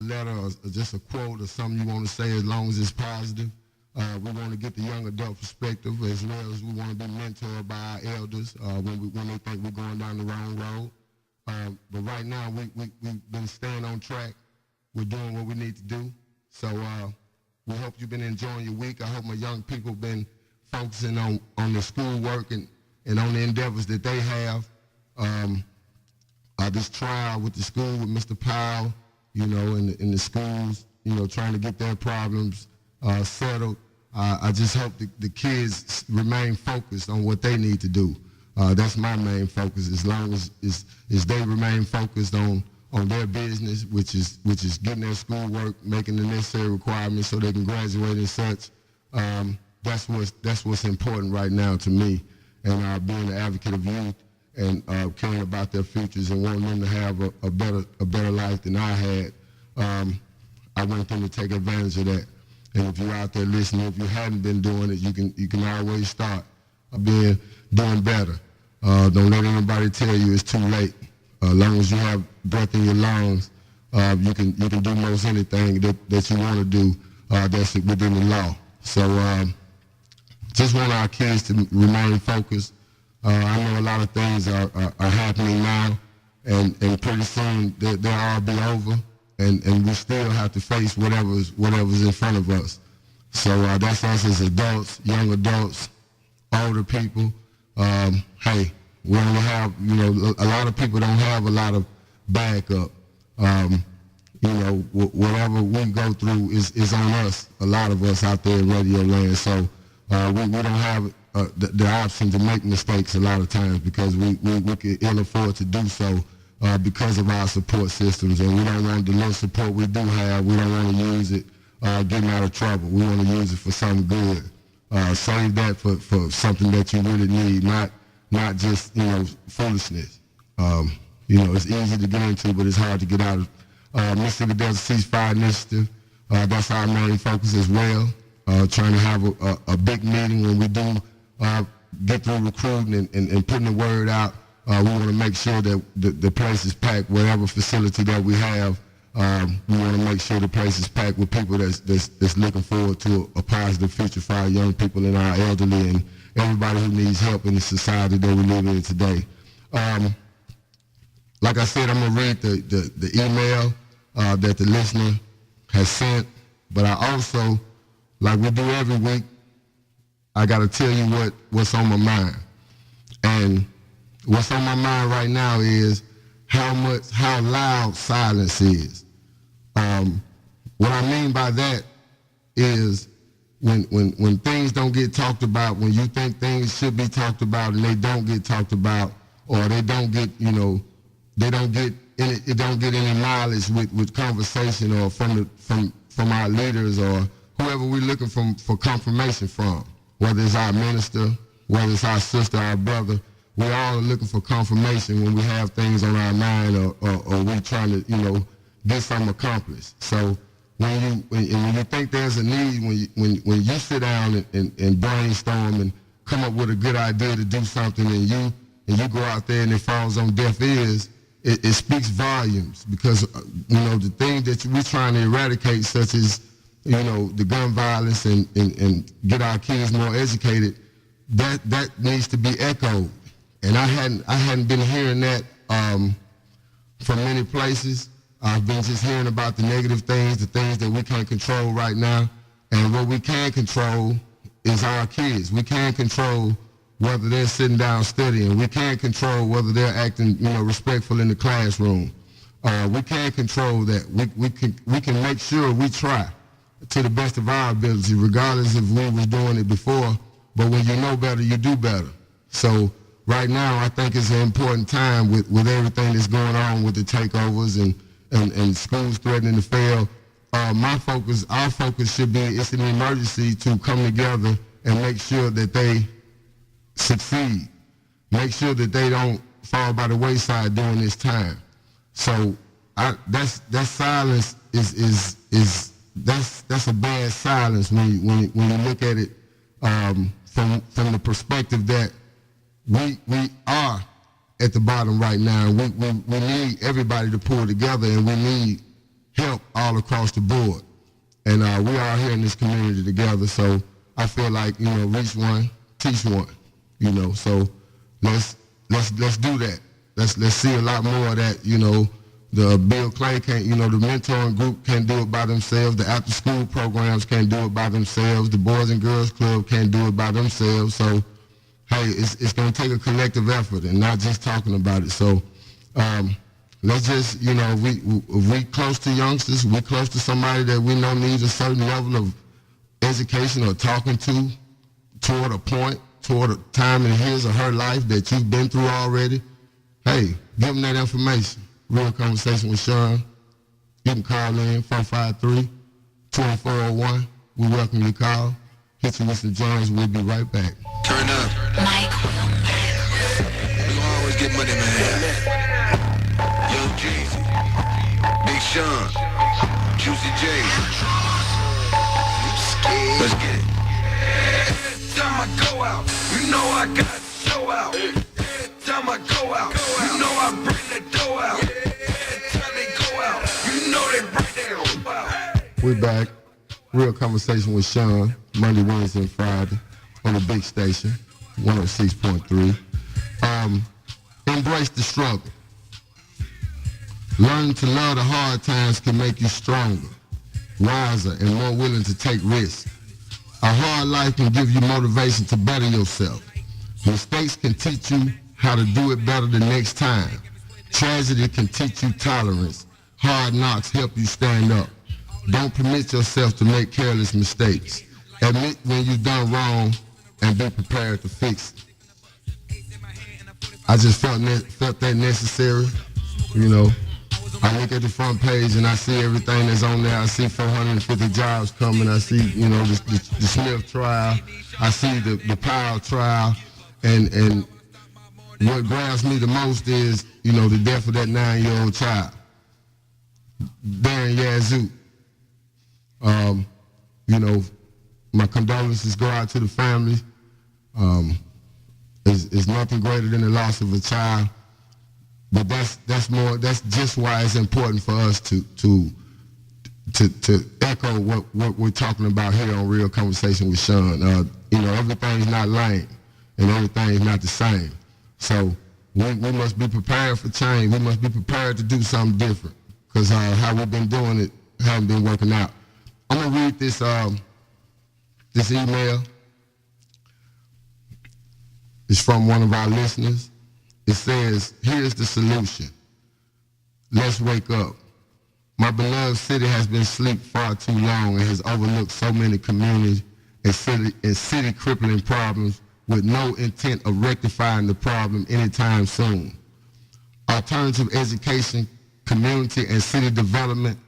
letter or just a quote or something you want to say as long as it's positive. We want to get the young adult perspective as well as we want to be mentored by our elders when they think we're going down the wrong road. But right now, we've been staying on track. We're doing what we need to do. So we hope you've been enjoying your week. I hope my young people have been focusing on the schoolwork and on the endeavors that they have. This trial with the school with Mr. Powell, in the schools, trying to get their problems settled. I just hope the kids remain focused on what they need to do. That's my main focus. As long as they remain focused on their business, which is getting their schoolwork, making the necessary requirements so they can graduate and such. That's what's important right now to me, and being an advocate of youth and caring about their futures and wanting them to have a better life than I had. I want them to take advantage of that. And if you're out there listening, if you hadn't been doing it, you can always start doing better. Don't let anybody tell you it's too late. As long as you have breath in your lungs, you can do most anything that you want to do that's within the law. So just want our kids to remain focused. I know a lot of things are happening now, and pretty soon they'll all be over, and we still have to face whatever's in front of us. So that's us as adults, young adults, older people. Hey, we only have, a lot of people don't have a lot of backup. Whatever we go through is on us, a lot of us out there in radio land. So we don't have the option to make mistakes a lot of times because we can ill afford to do so because of our support systems. And we don't want the little support we do have, we don't want to use it getting out of trouble. We want to use it for something good. Save that for something that you really need, not just, foolishness. It's easy to get into, but it's hard to get out of. Mississippi Delta Ceasefire Initiative, that's our main focus as well. Trying to have a big meeting when we do get through recruiting and putting the word out. We want to make sure that the place is packed, whatever facility that we have. We want to make sure the place is packed with people that's looking forward to a positive future for our young people and our elderly and everybody who needs help in the society that we live in today. Like I said, I'm going to read the email that the listener has sent, but I also, like we do every week, I got to tell you what's on my mind. And what's on my mind right now is how loud silence is. What I mean by that is when things don't get talked about, when you think things should be talked about and they don't get talked about, or they don't get, it don't get any mileage with conversation or from our leaders or whoever we're looking for confirmation from, whether it's our minister, whether it's our sister, our brother. We all are looking for confirmation when we have things on our mind or we're trying to, get something accomplished. So when you think there's a need, when you sit down and brainstorm and come up with a good idea to do something and you go out there and it falls on deaf ears, it speaks volumes because, the things that we're trying to eradicate, such as, the gun violence and get our kids more educated, that needs to be echoed. And I hadn't been hearing that from many places. I've been just hearing about the negative things, the things that we can't control right now. And what we can control is our kids. We can control whether they're sitting down studying. We can't control whether they're acting, respectful in the classroom. We can't control that. We can make sure we try to the best of our ability, regardless if we was doing it before. But when you know better, you do better. So right now, I think it's an important time with everything that's going on with the takeovers and schools threatening to fail. Our focus should be, it's an emergency to come together and make sure that they succeed. Make sure that they don't fall by the wayside during this time. So that silence that's a bad silence when you look at it from the perspective that we are at the bottom right now. We need everybody to pull together, and we need help all across the board. And we are here in this community together, so I feel like, reach one, teach one, so let's do that. Let's see a lot more of that, the Bill Clay can't, the mentoring group can't do it by themselves, the after school programs can't do it by themselves, the Boys and Girls Club can't do it by themselves, so hey, it's gonna take a collective effort and not just talking about it. So let's just, we close to youngsters, we close to somebody that we know needs a certain level of education or talking to toward a point, toward a time in his or her life that you've been through already. Hey, give them that information. Real Conversation with Shun. You can call in 453-2401. We welcome your call. Hit you with some Jones. We'll be right back. Turn up. Mike Will. You always get money, man. Young Jeezy, Big Shun, Juicy J. Let's get it. Every time I go out, you know I got to show out. Every time I go out, you know I bring the dough out. Every time they go out, you know they bring their dough out. We're back. Real Conversation with Shun, Monday, Wednesday, and Friday on the big station, 106.3. Embrace the struggle. Learning to love the hard times can make you stronger, wiser, and more willing to take risks. A hard life can give you motivation to better yourself. Mistakes can teach you how to do it better the next time. Tragedy can teach you tolerance. Hard knocks help you stand up. Don't permit yourself to make careless mistakes. Admit when you've done wrong and be prepared to fix it. I just felt that necessary. I look at the front page and I see everything that's on there. I see 450 jobs coming. I see, the Smith trial. I see the Powell trial. And what grabs me the most is, the death of that 9-year-old child, Darren Yazoo. My condolences go out to the family. It's nothing greater than the loss of a child. But that's just why it's important for us to echo what we're talking about here on Real Conversation with Shun. Everything's not lame and everything's not the same. So we must be prepared for change. We must be prepared to do something different because how we've been doing it haven't been working out. I'm gonna read this email. It's from one of our listeners. It says, here's the solution. Let's wake up. My beloved city has been asleep far too long and has overlooked so many community and city crippling problems with no intent of rectifying the problem anytime soon. Alternative education, community and city development,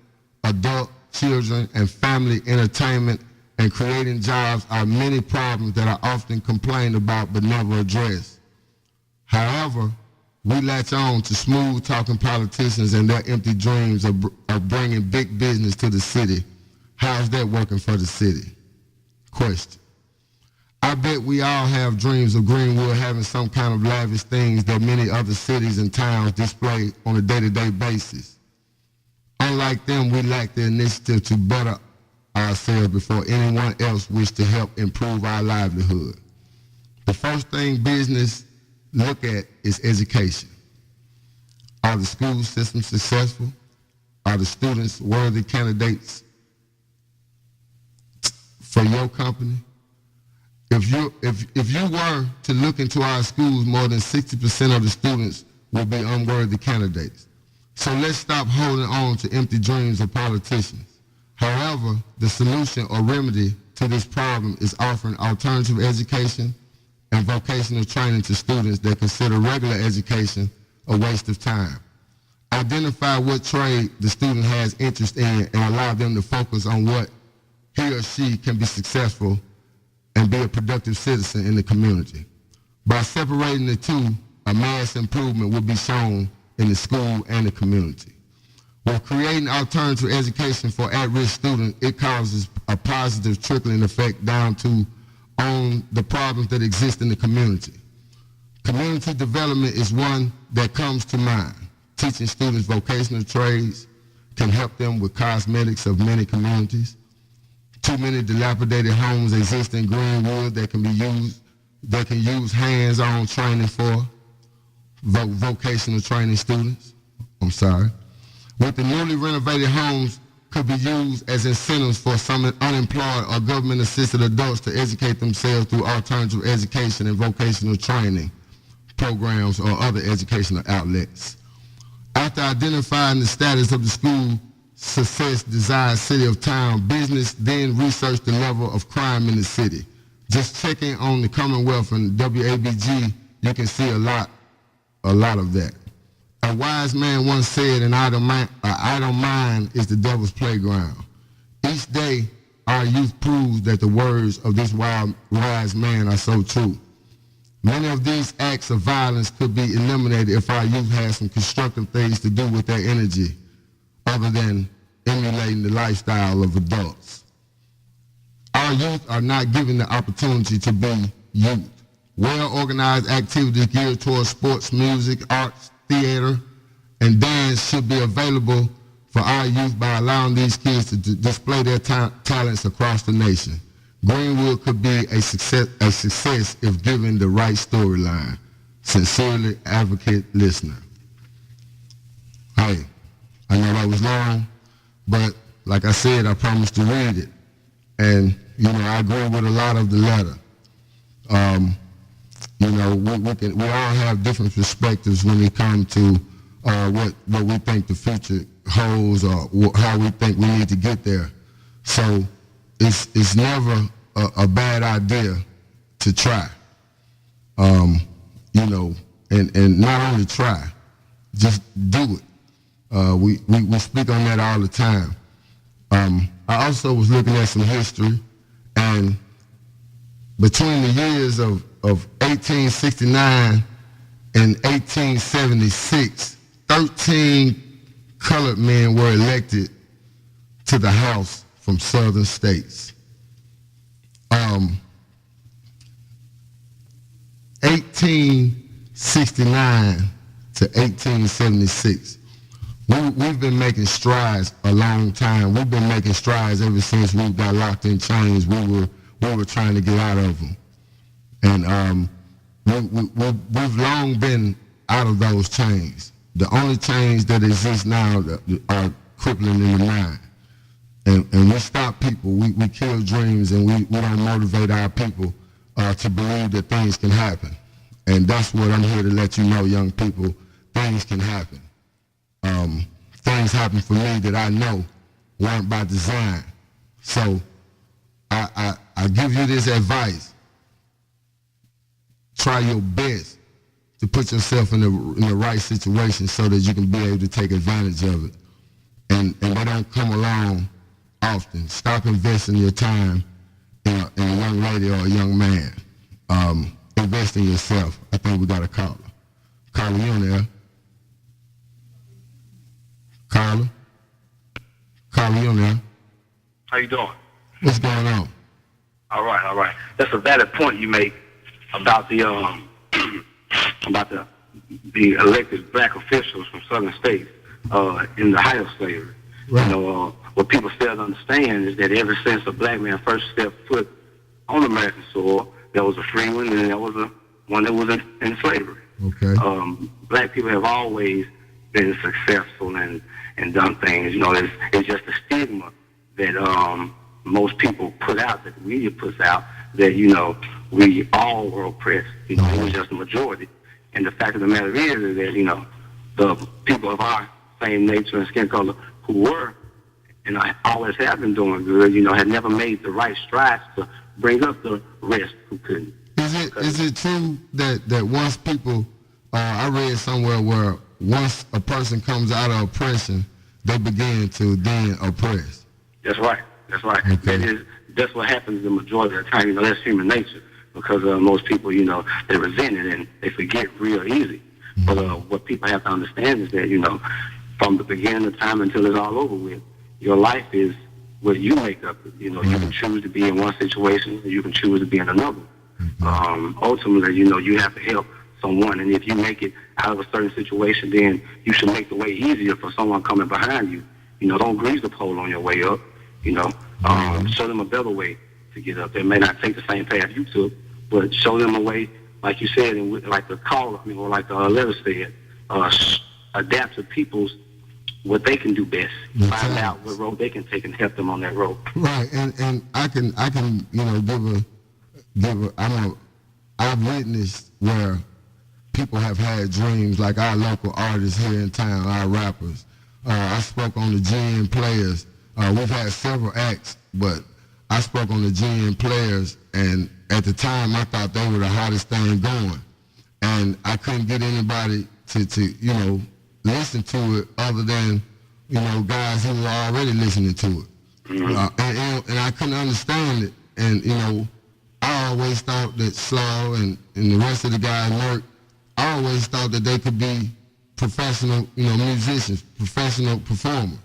adult, children, and family entertainment, and creating jobs are many problems that are often complained about but never addressed. However, we latch on to smooth-talking politicians and their empty dreams of bringing big business to the city. How's that working for the city? Question. I bet we all have dreams of Greenwood having some kind of lavish things that many other cities and towns display on a day-to-day basis. Unlike them, we lack the initiative to better ourselves before anyone else wishes to help improve our livelihood. The first thing business look at is education. Are the school systems successful? Are the students worthy candidates for your company? If you were to look into our schools, more than 60% of the students will be unworthy candidates. So let's stop holding on to empty dreams of politicians. However, the solution or remedy to this problem is offering alternative education and vocational training to students that consider regular education a waste of time. Identify what trade the student has interest in and allow them to focus on what he or she can be successful and be a productive citizen in the community. By separating the two, a mass improvement will be shown in the school and the community. With creating alternative education for at-risk students, it causes a positive trickling effect down to on the problems that exist in the community. Community development is one that comes to mind. Teaching students vocational trades, can help them with cosmetics of many communities. Too many dilapidated homes exist in Greenwood that can use hands-on training for vocational training students. With the newly renovated homes could be used as incentives for some unemployed or government-assisted adults to educate themselves through alternative education and vocational training programs or other educational outlets. After identifying the status of the school success desired city of town, business then researched the level of crime in the city. Just checking on the Commonwealth and WABG, you can see a lot of that. A wise man once said, an idle mind is the devil's playground. Each day, our youth proves that the words of this wise man are so true. Many of these acts of violence could be eliminated if our youth had some constructive things to do with their energy other than emulating the lifestyle of adults. Our youth are not given the opportunity to be youth. Well-organized activities geared towards sports, music, arts, theater, and dance should be available for our youth by allowing these kids to display their talents across the nation. Greenwood could be a success if given the right storyline. Sincerely, advocate, listener. Hey, I know that was long, but like I said, I promised to read it. And, I agree with a lot of the letter. We all have different perspectives when it comes to what we think the future holds or how we think we need to get there. So it's never a bad idea to try, and not only try, just do it. We speak on that all the time. I also was looking at some history, and between the years of 1869 and 1876, 13 colored men were elected to the House from southern states. 1869 to 1876. We've been making strides a long time. We've been making strides ever since we got locked in chains. We were trying to get out of them. And we've long been out of those chains. The only chains that exist now are crippling in the mind. And we stop people, we kill dreams, and we don't motivate our people to believe that things can happen. And that's what I'm here to let you know, young people, things can happen. Things happen for me that I know weren't by design. So I give you this advice. Try your best to put yourself in the right situation so that you can be able to take advantage of it. And they don't come along often. Stop investing your time in a young lady or a young man. Invest in yourself. I think we got a caller. Carla, you on there? Carla, you on there? How you doing? What's going on? All right. That's a valid point you make about the the elected black officials from southern states in the height of slavery. Right. What people fail to understand is that ever since a black man first stepped foot on American soil, there was a free one and there was one that was in slavery. Okay. Black people have always been successful and done things. It's just a stigma that most people put out, that the media puts out, that we all were oppressed. It was just a majority. And the fact of the matter is that the people of our same nature and skin color who were and I always have been doing good, had never made the right strides to bring up the rest who couldn't. Is it true that once people, I read somewhere where once a person comes out of oppression, they begin to then oppress? That's right. Okay. That's what happens the majority of the time. That's human nature, because most people, they resent it and they forget real easy. Mm-hmm. But what people have to understand is that, from the beginning of time until it's all over with, your life is what you make up. You can choose to be in one situation, and you can choose to be in another. Mm-hmm. Ultimately, you have to help someone, and if you make it out of a certain situation, then you should make the way easier for someone coming behind you You know, don't grease the pole on your way up. You know, show them a better way to get up. They may not take the same path you took, but show them a way, like you said, and like the caller, or like the letter said, adapt to people's what they can do best. Find out what road they can take and help them on that road. Right, and I can you know I've witnessed where people have had dreams, like our local artists here in town, our rappers. I spoke on the GN Players. We've had several acts, but I spoke on the GN Players, and at the time I thought they were the hottest thing going, and I couldn't get anybody to you know listen to it other than you know guys who were already listening to it, and I couldn't understand it, and you know I always thought that Slaw and the rest of the guys, Merck, I always thought that they could be professional, you know, musicians, professional performers,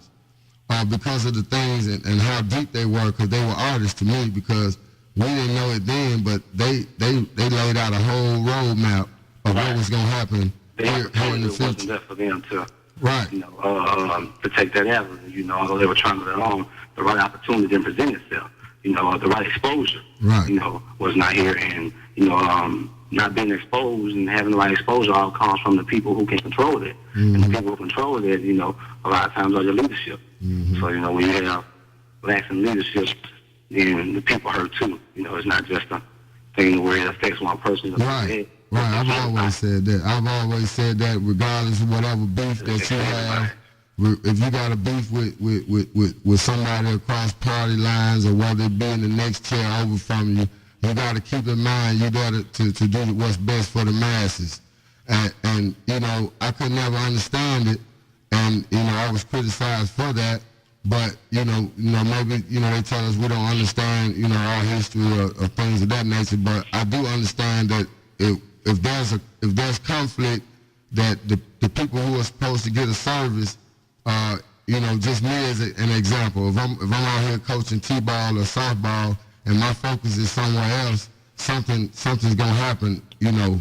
because of the things and how deep they were, because they were artists to me, because we didn't know it then, but they laid out a whole roadmap of what was going to happen here in the future. It wasn't there for them to, right. You know, to take that avenue, you know, although they were trying to their own, the right opportunity didn't present itself. You know, the right exposure, right. You know, was not here, and you know, not being exposed and having the right exposure all comes from the people who can control it, and the people who control it, you know, a lot of times are your leadership. So you know, when you have lacks in leadership, then the people hurt too. You know, it's not just a thing where it affects one person. Right. Right. I've always said that. I've always said that, regardless of whatever beef that you have. If you got a beef with somebody across party lines, or whether it be in the next chair over from you, you got to keep in mind you got to do what's best for the masses. And you know, I could never understand it, and you know, I was criticized for that. But you know, maybe you know they tell us we don't understand you know our history or things of that nature. But I do understand that if there's conflict, that the people who are supposed to get a service. You know, just me as an example, if I'm out here coaching t-ball or softball and my focus is somewhere else, something's gonna happen, you know,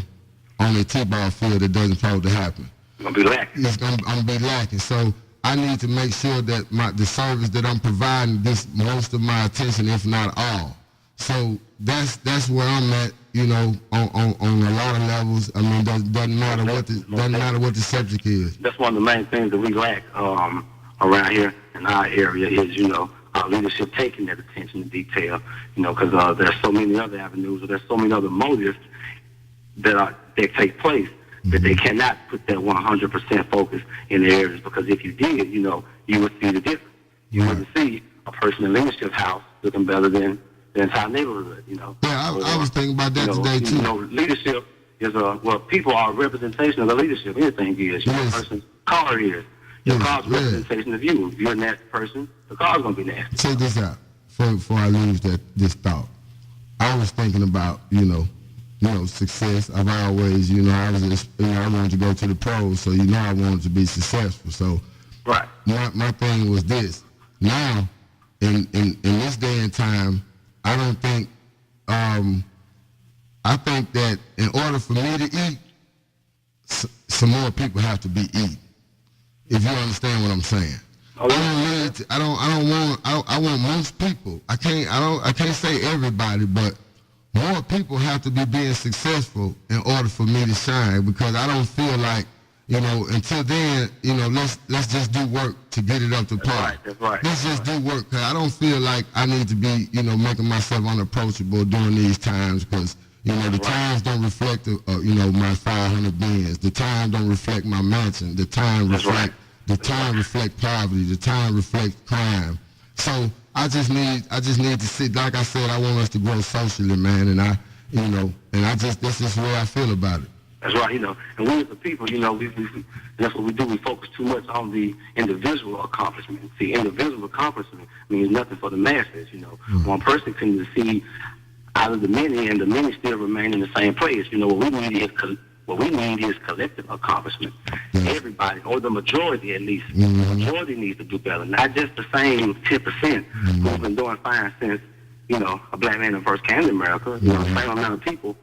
on the t-ball field that doesn't supposed to happen. I'm gonna be lacking. I'm gonna be lacking. So I need to make sure that the service that I'm providing gets most of my attention, if not all. So that's where I'm at, you know, on a lot of levels. I mean, doesn't matter what the subject is. That's one of the main things that we lack around here in our area is, you know, our leadership taking that attention to detail. You know, because there's so many other avenues, or there's so many other motives that take place that they cannot put that 100% focus in the areas. Because if you did, you know, you would see the difference. You wouldn't see a person in leadership house looking better than the entire neighborhood, you know. Yeah, I was thinking about that today, too. You know, leadership is people are a representation of the leadership. Anything is. Your person's car is. Your car's a representation of you. If you're a nasty person, the car's going to be nasty. Check this out, before I lose this thought. I was thinking about, you know, success. I've always, you know, I wanted to go to the pros, so, you know, I wanted to be successful. So, right. My thing was this. Now, in this day and time, I don't think, I think that in order for me to eat, some more people have to be eating. If you understand what I'm saying. I want most people. I can't say everybody, but more people have to be being successful in order for me to shine, because I don't feel like, you know, until then, you know, let's just do work to get it up to par. That's right. Let's just do work, because I don't feel like I need to be, you know, making myself unapproachable during these times, because, you know, the times don't reflect, you know, my 500 bins. The time don't reflect my mansion. The time reflect poverty. The time reflects crime. So I just need to see, like I said, I want us to grow socially, man, and that's just the way I feel about it. That's right, you know, and we as the people, you know, that's what we do. We focus too much on the individual accomplishment. See, individual accomplishment means nothing for the masses, you know. One person can see out of the many, and the many still remain in the same place. You know, what we need is collective accomplishment. Everybody, or the majority at least, the majority needs to do better, not just the same 10% who've been doing fine since, you know, a black man first came to America. You know, the same amount of people,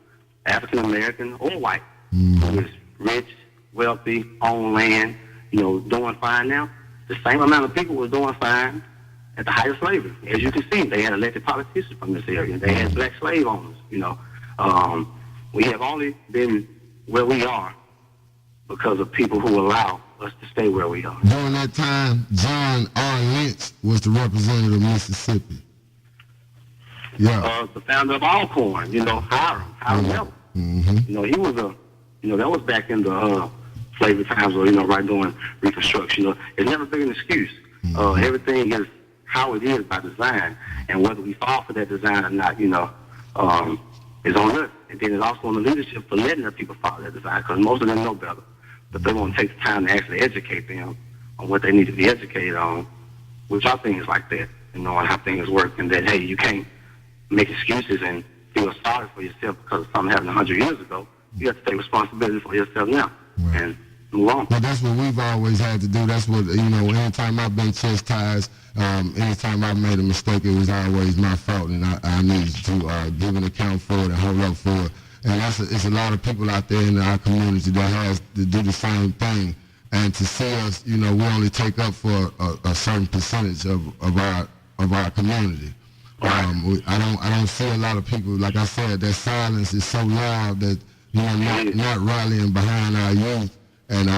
African American or white, who is rich, wealthy, own land, you know, doing fine now. the same amount of people was doing fine at the height of slavery. As you can see, they had elected politicians from this area. They had black slave owners, you know. We have only been where we are because of people who allow us to stay where we are. During that time, John R. Lynch was the representative of Mississippi. Yeah. The founder of Alcorn, you know, Hiram Miller. Mm-hmm. You know, he was that was back in the slavery times, or, you know, right during Reconstruction. You know, it's never been an excuse. Mm-hmm. Everything is how it is by design, and whether we fall for that design or not, you know, is on us. And then it's also on the leadership for letting their people follow that design, because most of them know better. But they won't take the time to actually educate them on what they need to be educated on, which are things like that, you know, and how things work, and that, hey, you can't make excuses and feel sorry for yourself because of something happened 100 years ago. You have to take responsibility for yourself now and move on. Well, that's what we've always had to do. That's what, you know, anytime I've been chastised, anytime I've made a mistake, it was always my fault, and I needed to give an account for it and hold up for it. And it's a lot of people out there in our community that has to do the same thing. And to see us, you know, we only take up for a certain percentage of our community. I don't see a lot of people, like I said, that silence is so loud that, you know, not rallying behind our youth, and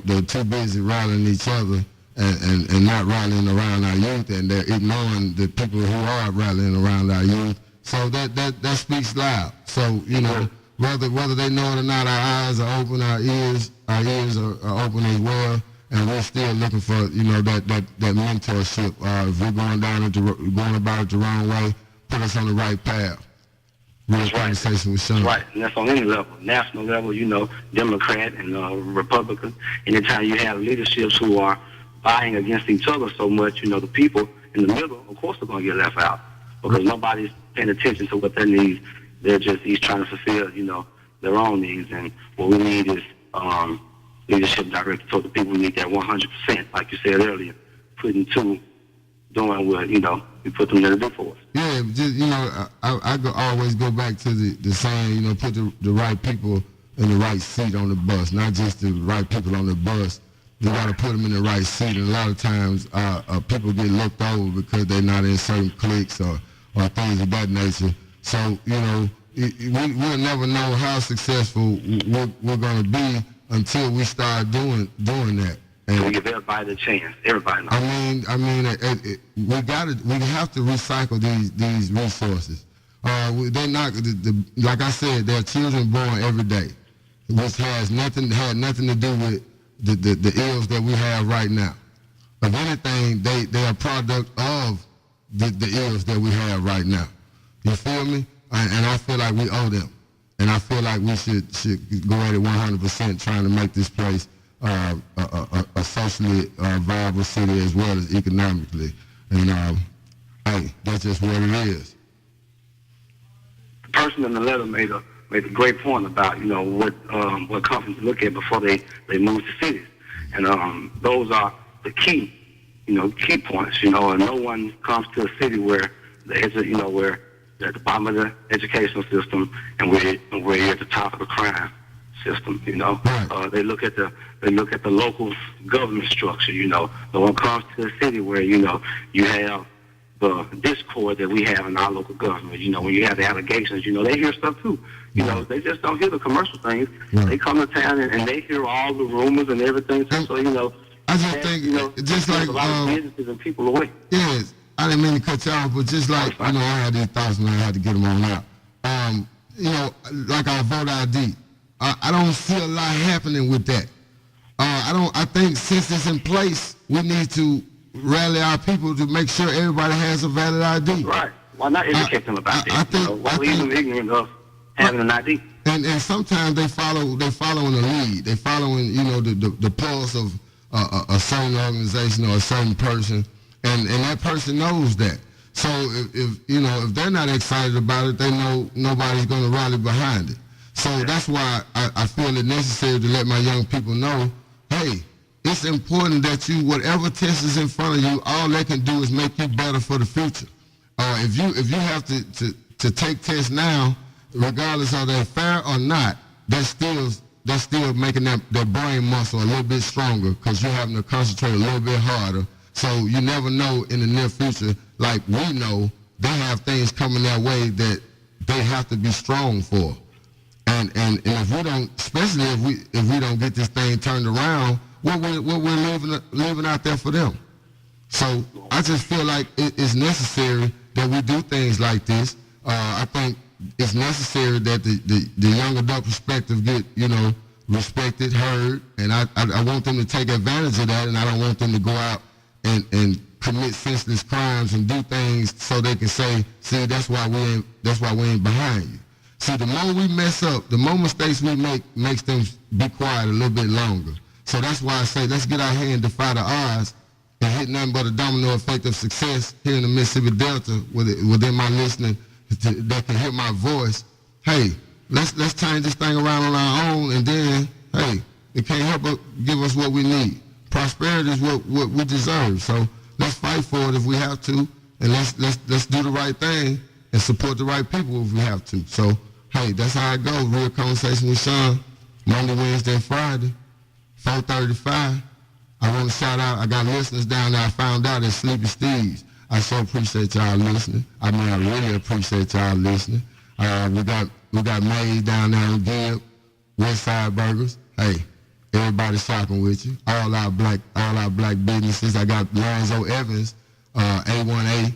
they're too busy rallying each other and not rallying around our youth, and they're ignoring the people who are rallying around our youth. So that speaks loud. So, you know, whether they know it or not, our eyes are open, our ears are open as well, and we're still looking for, you know, that mentorship. If we're going about it the wrong way, put us on the right path. That's right. Conversation with Shun. Right, and that's on any level, national level, you know, Democrat and Republican. Anytime you have leaderships who are vying against each other so much, you know, the people in the middle, of course, are going to get left out because nobody's paying attention to what their needs. They're just each trying to fulfill, you know, their own needs. And what we need is leadership directed toward the people. We need that 100%, like you said earlier, putting to doing what, you know, we put them there to do for us. Yeah, just, you know, I always go back to the saying, you know, put the right people in the right seat on the bus, not just the right people on the bus. You got to put them in the right seat. And a lot of times people get looked over because they're not in certain cliques or things of that nature. So, you know, we'll never know how successful we're going to be until we start doing that. And we give everybody the chance. Everybody knows. I mean, we have to recycle these resources. They're not like I said, there are children born every day, which had nothing to do with the ills that we have right now. If anything, they are a product of the ills that we have right now. You feel me? And I feel like we owe them, and I feel like we should go at it 100%, trying to make this place a socially viable city as well as economically. And hey, that's just what it is. The person in the letter made a great point about, you know, what companies look at before they move to cities, and those are the key points. You know, and no one comes to a city where where they're at the bottom of the educational system and we're at the top of the crime system. You know, they look at the local government structure. You know, no one comes to a city where, you know, you have the discord that we have in our local government. You know, when you have the allegations, you know, they hear stuff too. You know, they just don't hear the commercial things. They come to town and they hear all the rumors and everything. So you know, I just think, you know, just like a lot of businesses and people away. Yes, I didn't mean to cut you off, but just like, you know, I had these thoughts and I had to get them on out. You know, like our voter ID, I don't see a lot happening with that. I think since it's in place, we need to rally our people to make sure everybody has a valid ID. Right. Why not educate them about that? Why leave them ignorant of having an ID? And sometimes they following the lead. They following, you know, the pulse of a certain organization or a certain person, and that person knows that. So if they're not excited about it, they know nobody's going to rally behind it. So that's why I feel it necessary to let my young people know, hey, it's important that whatever test is in front of you, all they can do is make you better for the future. If you have to take tests now, regardless of they're fair or not, that's that's still making that brain muscle a little bit stronger because you're having to concentrate a little bit harder. So you never know in the near future, like we know, they have things coming their way that they have to be strong for. And if we don't, especially if we don't get this thing turned around, what we're leaving out there for them. So I just feel like it's necessary that we do things like this. I think it's necessary that the young adult perspective get, respected, heard, and I want them to take advantage of that, and I don't want them to go out and commit senseless crimes and do things so they can say, see, that's why we ain't behind you. See, the more we mess up, the more mistakes we make makes them be quiet a little bit longer. So that's why I say let's get out here and defy the odds and hit nothing but a domino effect of success here in the Mississippi Delta within my listening that can hear my voice. Hey, let's change this thing around on our own, and then, hey, it can't help but give us what we need. Prosperity is what we deserve. So let's fight for it if we have to, and let's do the right thing and support the right people if we have to. So, hey, that's how it goes. Real Conversation with Shun, Monday, Wednesday, and Friday, 4:35. I want to shout out, I got listeners down there I found out at Sleepy Steve's. I so appreciate y'all listening. I really appreciate y'all listening. We got May down there on Gibb, Westside Burgers. Hey, everybody shopping with you. All our black businesses. I got Lonzo Evans, A1A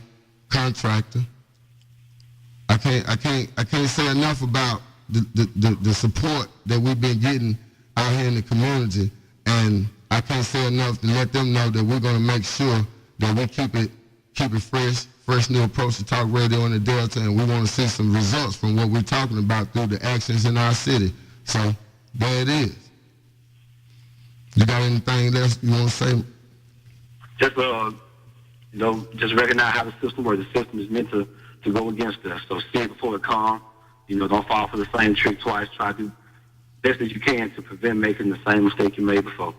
contractor. I can't say enough about the support that we've been getting out here in the community, and I can't say enough to let them know that we're going to make sure that we keep it fresh new approach to talk radio in the Delta, and we want to see some results from what we're talking about through the actions in our city. So there it is. You got anything else you want to say? Just recognize how the system works. The system is meant to go against us. So see it before it comes. Don't fall for the same trick twice. Try to do best as you can to prevent making the same mistake you made before.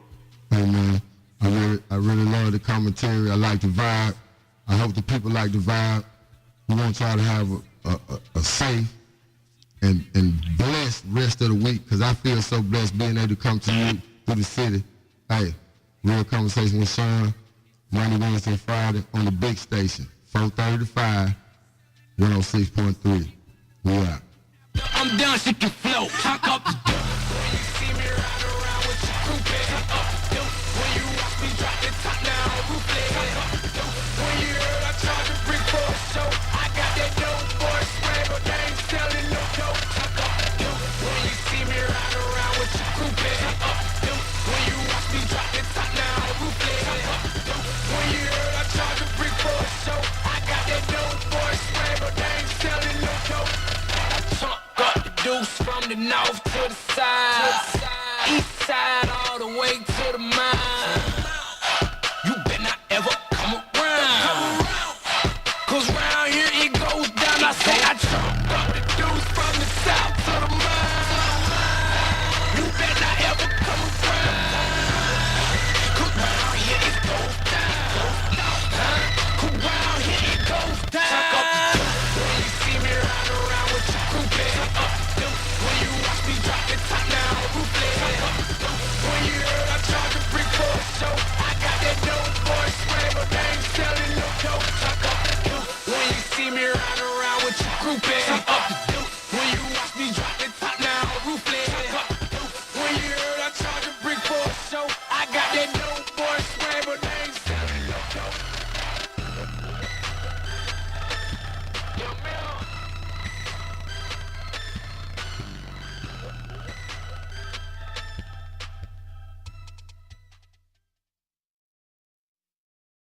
Hey man, I really love the commentary. I like the vibe. I hope the people like the vibe. We want y'all to have a safe and blessed rest of the week, because I feel so blessed being able to come to you through the city. Hey, Real Conversation with Shun, Monday, Wednesday, Friday on the big station, 435, 106.3. We out. I'm down, she can float. Talk up the dope. When you see me ride around with your crew, baby. Up the dope. When you watch me drop the top down, roof leg. Up the dope. When you heard I charge a brick for a show, I got that dope for a spray, but they ain't selling no dope. Talk up the dope. When you see me ride around with your crew, baby. Up the dope. When you watch me drop the top down, roof leg. Up the dope. When you heard I charge a brick for a show, I got that dope for a spray, but they ain't selling no dope. Got the deuce from the north to the side, east side all the way to the mine. You better not ever come around, cause round here it goes down. I say I trumped up the deuce from the south to the mine. You better not ever come around, cause round here it goes down. Cause round here it goes down. When you see me ride around with your crew, baby. When you watch me drop the top down, roof leg. When you heard I charge a brick for a show, I got that dope for a spray, but they ain't selling no dope. When you see me ride around with your group, up the